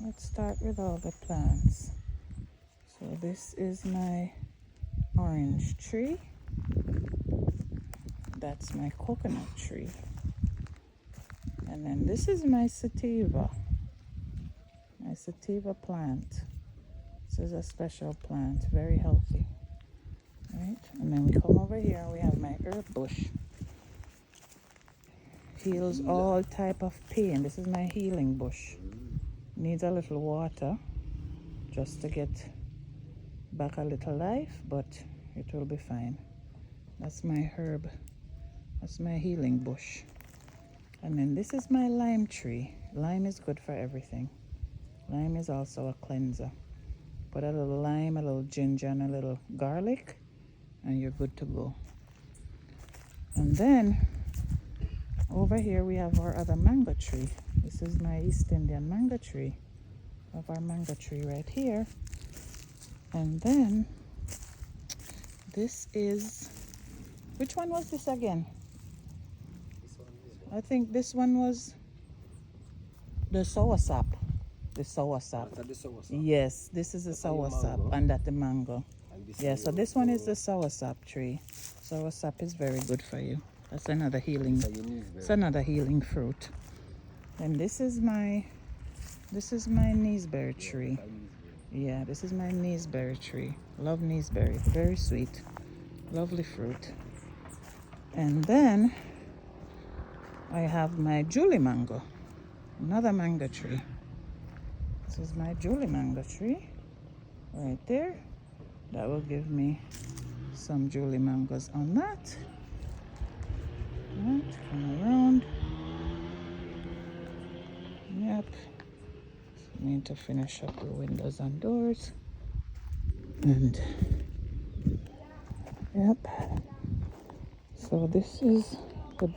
let's start with all the plants. So this is my orange tree. That's my coconut tree. And then this is my sativa plant. This is a special plant, very healthy. Right? And then we come over here and we have my herb bush. Heals all type of pain. This is my healing bush. Needs a little water just to get back a little life, but it will be fine. That's my herb. That's my healing bush. And then this is my lime tree. Lime is good for everything. Lime is also a cleanser. Put a little lime, a little ginger, and a little garlic, and you're good to go. And then over here we have our other mango tree. This is my East Indian mango tree. We have our mango tree right here. And then this is, which one was this again? I think this one was the soursop. The soursop. Yes, this is the soursop, and that the mango. Yeah, so this one is the soursop tree. Soursop is very good for you. That's another healing. It's another healing fruit. And this is my kneesberry tree. Yeah, this is my kneesberry tree. Love kneesberry. Very sweet. Lovely fruit. And then I have my Julie mango. Another mango tree. This is my Julie mango tree. Right there. That will give me some Julie mangoes on that. Right, come around. Yep. Need to finish up the windows and doors. And yep. So this is the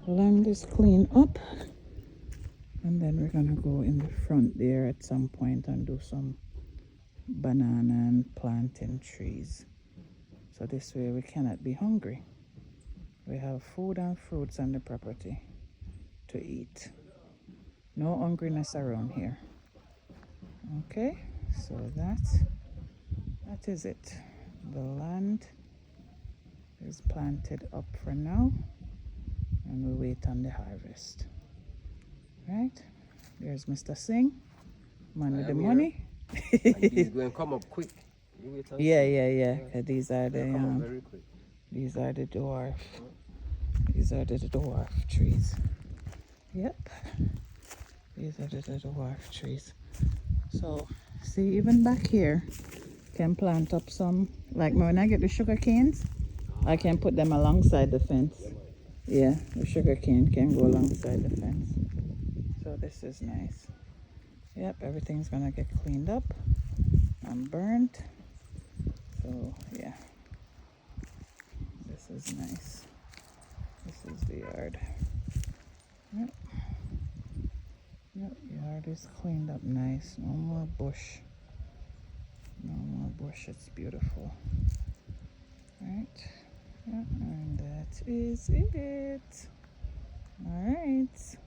land is clean up. And then we're gonna go in the front there at some point and do some banana and planting trees. So this way we cannot be hungry. We have food and fruits on the property to eat. No hungriness around here. Okay, so that is it. The land is planted up for now, and we wait on the harvest. Right? There's Mr. Singh, man with the money. He's going to come up quick. Yeah. These are the very quick. These are the dwarf. These are the dwarf trees. Yep. These are the dwarf trees. So, see, even back here, can plant up some, like when I get the sugar canes, I can put them alongside the fence. Yeah, the sugar cane can go alongside the fence. So this is nice. Yep, everything's gonna get cleaned up and burnt. So yeah, this is nice. This is the yard. Yep. Yep, yard is cleaned up nice. No more bush. No more bush. It's beautiful. Right. Yeah, and that is it. All right.